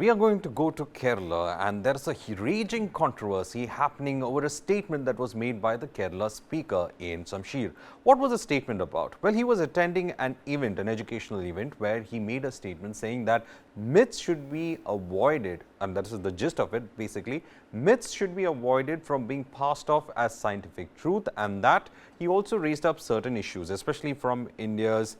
We are going to go to Kerala, and there's a raging controversy happening over a statement that was made by the Kerala speaker in Shamseer. What was the statement about? Well, he was attending an event, an educational event, where he made a statement saying that myths should be avoided, and that is the gist of it basically. Myths should be avoided from being passed off as scientific truth, and that he also raised up certain issues, especially from India's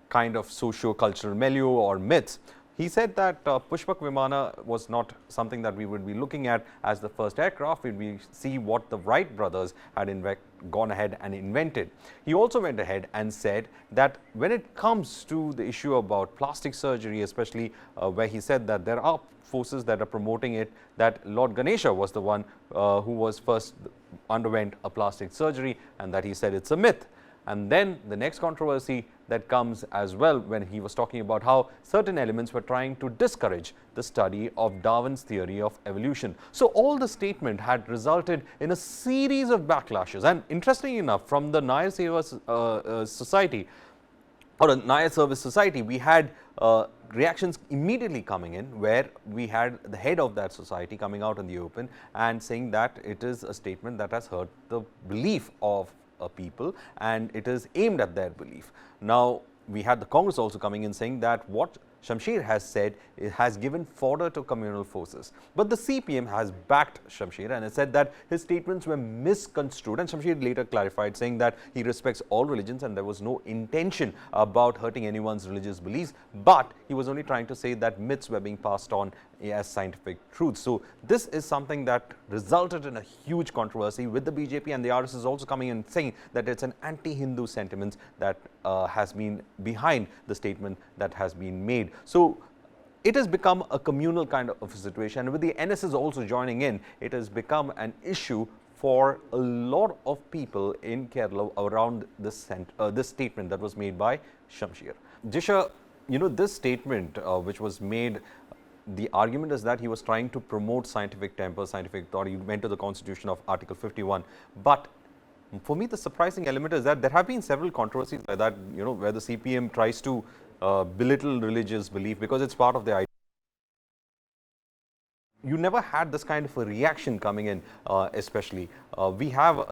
kind of socio-cultural milieu or myths. He said that Pushpak Vimana was not something that we would be looking at as the first aircraft. We would see what the Wright brothers had gone ahead and invented. He also went ahead and said that when it comes to the issue about plastic surgery, especially where he said that there are forces that are promoting it, that Lord Ganesha was the one who was first underwent a plastic surgery, and that he said it's a myth. And then the next controversy that comes as well when he was talking about how certain elements were trying to discourage the study of Darwin's theory of evolution. So all the statement had resulted in a series of backlashes. And interestingly enough, from the Nair Seva Society or the Nair Service Society, we had reactions immediately coming in, where we had the head of that society coming out in the open and saying that it is a statement that has hurt the belief of people and it is aimed at their belief. Now, we had the Congress also coming in saying that what Shamseer has said has given fodder to communal forces. But the CPM has backed Shamseer and has said that his statements were misconstrued, and Shamseer later clarified saying that he respects all religions and there was no intention about hurting anyone's religious beliefs, but he was only trying to say that myths were being passed on as scientific truths. So this is something that resulted in a huge controversy with the BJP, and the RSS also coming in saying that it's an anti-Hindu sentiment that has been behind the statement that has been made. So it has become a communal kind of a situation, and with the NSS also joining in, it has become an issue for a lot of people in Kerala around this statement that was made by Shamseer. Jisha, you know, this statement which was made, the argument is that he was trying to promote scientific temper, scientific thought. He went to the constitution of Article 51. But for me, the surprising element is that there have been several controversies like that, you know, where the CPM tries to belittle religious belief because it's part of the idea. You never had this kind of a reaction coming in, especially. We have,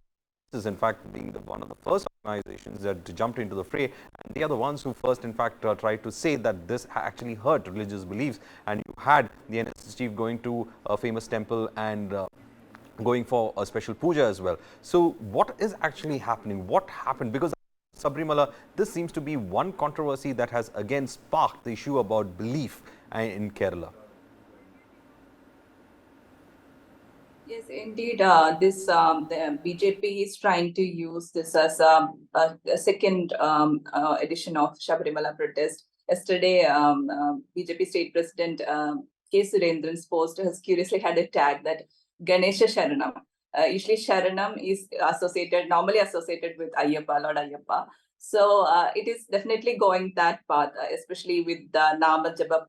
in fact, being one of the first organizations that jumped into the fray, and they are the ones who first, in fact, tried to say that this actually hurt religious beliefs. And you had the NSS chief going to a famous temple and going for a special puja as well. So what is actually happening? What happened? Because Sabrimala, this seems to be one controversy that has again sparked the issue about belief in Kerala. Yes, indeed. The BJP is trying to use this as a second edition of Shabrimala protest. Yesterday, BJP State President K. Surendran's post has curiously had a tag that Ganesha Sharanam. Usually, Sharanam is normally associated with Ayyappa, Lord Ayyappa. So it is definitely going that path, especially with the Nama Japa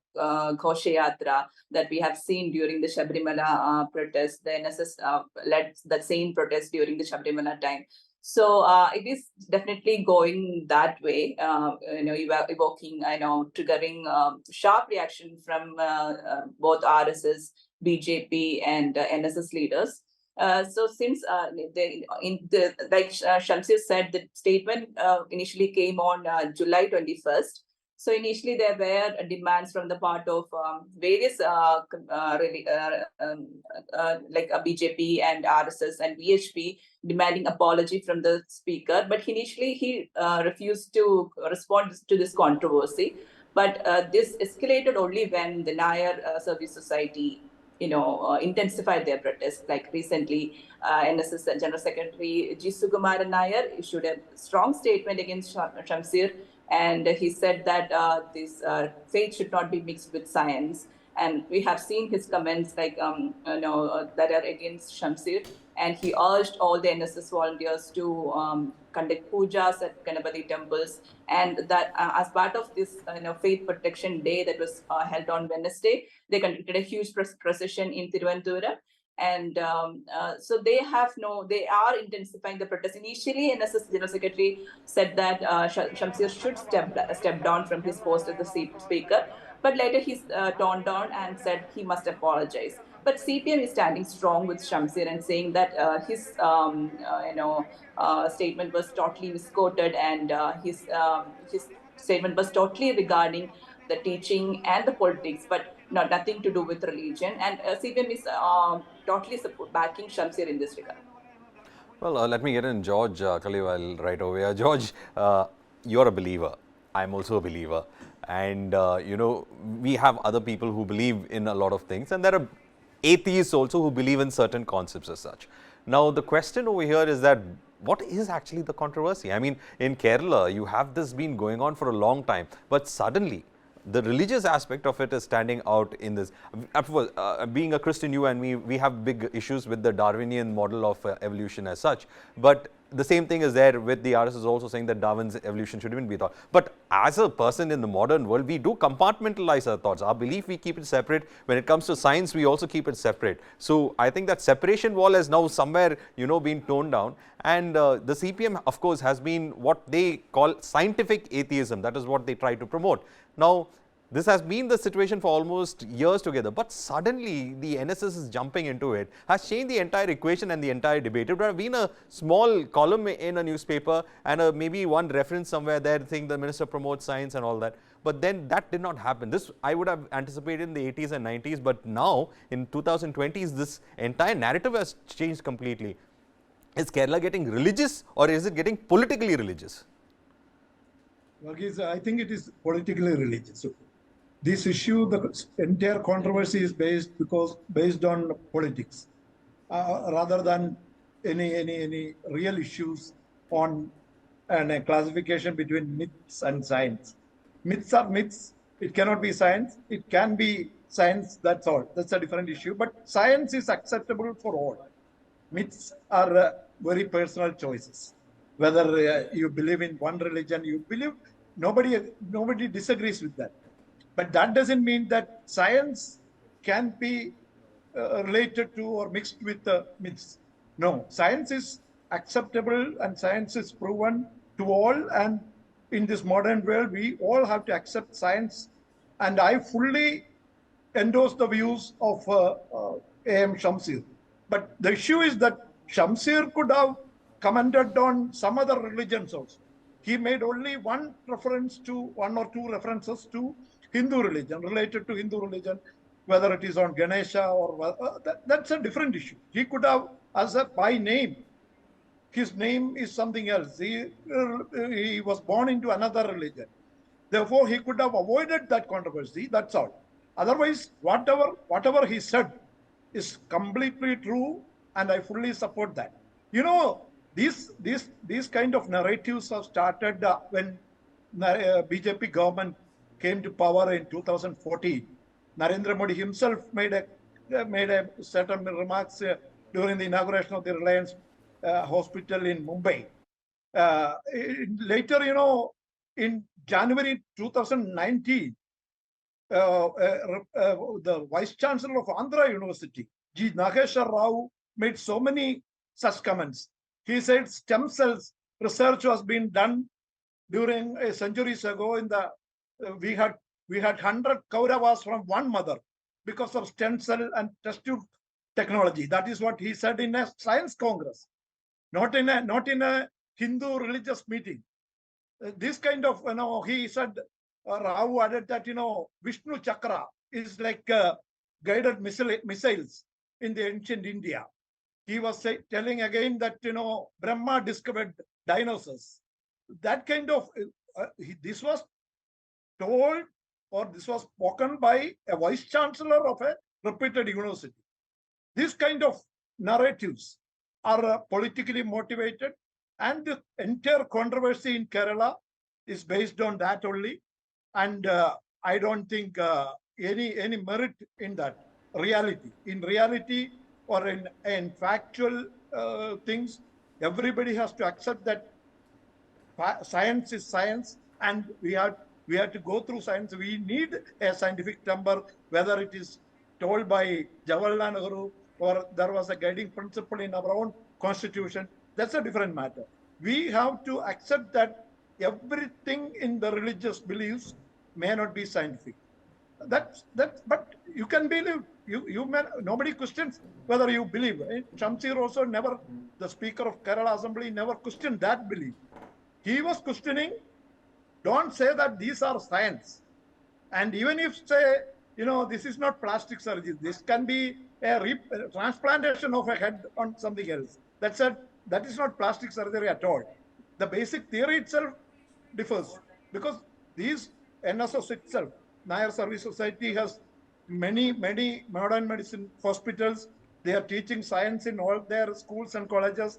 Ghoshayatra that we have seen during the Shabrimala protest. The NSS led the same protest during the Shabrimala time. So it is definitely going that way, evoking, triggering sharp reaction from both RSS, BJP, and NSS leaders. So since like Shamseer said, the statement initially came on July 21st. So initially there were demands from the part of various like BJP and RSS and VHP demanding apology from the speaker. But initially he refused to respond to this controversy. But this escalated only when the Nair Service Society intensified their protests. Like recently, NSS General Secretary G. Sukumaran Nair issued a strong statement against Shamseer, and he said that this faith should not be mixed with science. And we have seen his comments like that are against Shamseer, and he urged all the NSS volunteers to conduct pujas at Ganapati temples, and that as part of this faith protection day that was held on Wednesday, they conducted a huge procession in Thiruvananthapuram. And so they are intensifying the protest. Initially, NSS General Secretary said that Shamseer should step down from his post as the speaker. But later he's toned down and said he must apologize. But CPM is standing strong with Shamseer and saying that his statement was totally misquoted, and his statement was totally regarding the teaching and the politics, but not nothing to do with religion. And CPM is totally backing Shamseer in this regard. Well, let me get in George Kaliwal right over here. George, you're a believer. I'm also a believer. And, we have other people who believe in a lot of things. And there are atheists also who believe in certain concepts as such. Now, the question over here is that what is actually the controversy? I mean, in Kerala, you have this been going on for a long time. But suddenly, the religious aspect of it is standing out in this. Being a Christian, you and me, we have big issues with the Darwinian model of evolution as such. But the same thing is there with the RSS also saying that Darwin's evolution should even be thought. But as a person in the modern world, we do compartmentalize our thoughts. Our belief, we keep it separate. When it comes to science, we also keep it separate. So I think that separation wall has now somewhere, been toned down. And the CPM, of course, has been what they call scientific atheism. That is what they try to promote. Now, this has been the situation for almost years together, but suddenly the NSS is jumping into it, has changed the entire equation and the entire debate. It would have been a small column in a newspaper and maybe one reference somewhere there saying the minister promotes science and all that. But then that did not happen. This I would have anticipated in the 80s and 90s, but now in 2020s, this entire narrative has changed completely. Is Kerala getting religious or is it getting politically religious? I think it is politically religious. So this issue, the entire controversy is based on politics, rather than any real issues on a classification between myths and science. Myths are myths. It cannot be science. It can be science. That's all. That's a different issue. But science is acceptable for all. Myths are very personal choices. Whether you believe in one religion, you believe, nobody disagrees with that. But that doesn't mean that science can be related to or mixed with myths. No, science is acceptable and science is proven to all. And in this modern world, we all have to accept science. And I fully endorse the views of A.M. Shamseer. But the issue is that Shamseer could have commented on some other religions also. He made only one or two references to Hindu religion, related to Hindu religion, whether it is on Ganesha or that's a different issue. He could have, by name, his name is something else. He was born into another religion. Therefore, he could have avoided that controversy. That's all. Otherwise, whatever he said is completely true, and I fully support that. These kind of narratives have started when BJP government came to power in 2014. Narendra Modi himself made a certain remarks during the inauguration of the Reliance hospital in Mumbai. Later, in January 2019, the Vice Chancellor of Andhra University, G. Nageshwar Rao, made so many such comments. He said stem cells research was being done during centuries ago. We had 100 Kauravas from one mother because of stem cell and test tube technology. That is what he said in a science congress, not in a Hindu religious meeting. This kind of, he said, Rao added that, Vishnu Chakra is like guided missiles in the ancient India. He was telling again that, Brahma discovered dinosaurs. That kind of, this was told or this was spoken by a vice chancellor of a reputed university. This kind of narratives are politically motivated, and the entire controversy in Kerala is based on that only. And I don't think any merit in that reality. In reality or in factual things, everybody has to accept that science is science, and we have to go through science. We need a scientific number, whether it is told by Jawaharlal Nehru or there was a guiding principle in our own constitution. That's a different matter. We have to accept that everything in the religious beliefs may not be scientific. But you can believe, nobody questions whether you believe. Shamseer also never, the Speaker of Kerala Assembly never questioned that belief. He was questioning, don't say that these are science. And even if say, this is not plastic surgery, this can be a transplantation of a head on something else. That is not plastic surgery at all. The basic theory itself differs because these NSS itself, Nair Service Society, has many modern medicine hospitals. They are teaching science in all their schools and colleges.